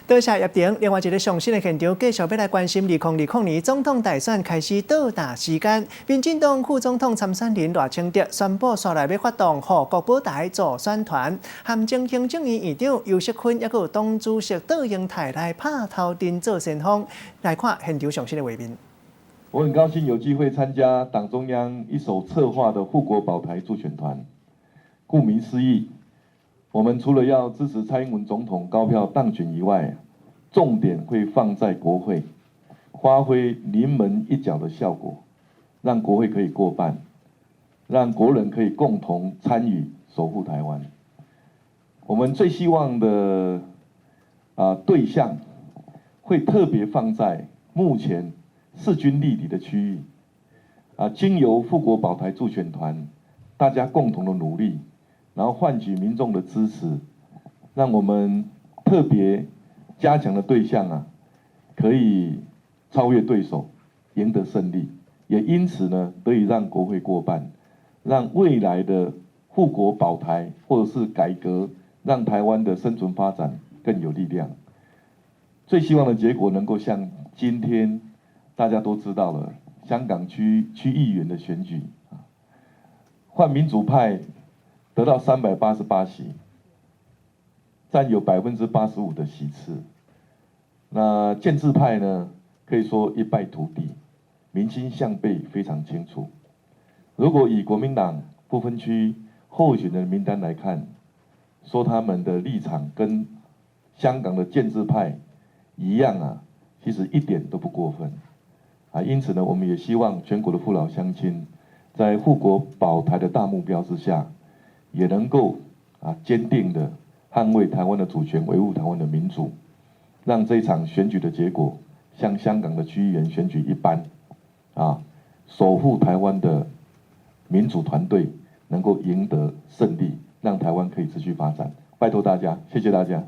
多谢叶婷。另外一个上新的现场，继续要来关心2020年总统大选开始倒打时间。民进党副总统参选人赖清德宣布，刷来要发动护国保台助选团，含前行政院院长游锡堃，也有党主席杜英泰来拍头阵做先锋。来看现场上新的画面。我很高兴有机会参加党中央一手策划的护国保台助选团。顾名思义，我们除了要支持蔡英文总统高票当选以外，重点会放在国会，发挥临门一脚的效果，让国会可以过半，让国人可以共同参与守护台湾。我们最希望的对象，会特别放在目前势均力敌的区域，经由护国保台助选团，大家共同的努力，然后换取民众的支持，让我们特别加强的对象可以超越对手，赢得胜利，也因此呢，得以让国会过半，让未来的护国保台或者是改革，让台湾的生存发展更有力量。最希望的结果能够像今天大家都知道了，香港区议员的选举，换民主派得到388席，占有85%的席次。那建制派呢，可以说一败涂地，民心向背非常清楚。如果以国民党不分区候选人名单来看，说他们的立场跟香港的建制派一样其实一点都不过分因此呢，我们也希望全国的父老乡亲，在护国保台的大目标之下，也能够坚定的捍卫台湾的主权，维护台湾的民主，让这一场选举的结果像香港的区议员选举一般守护台湾的民主团队能够赢得胜利，让台湾可以持续发展。拜托大家，谢谢大家。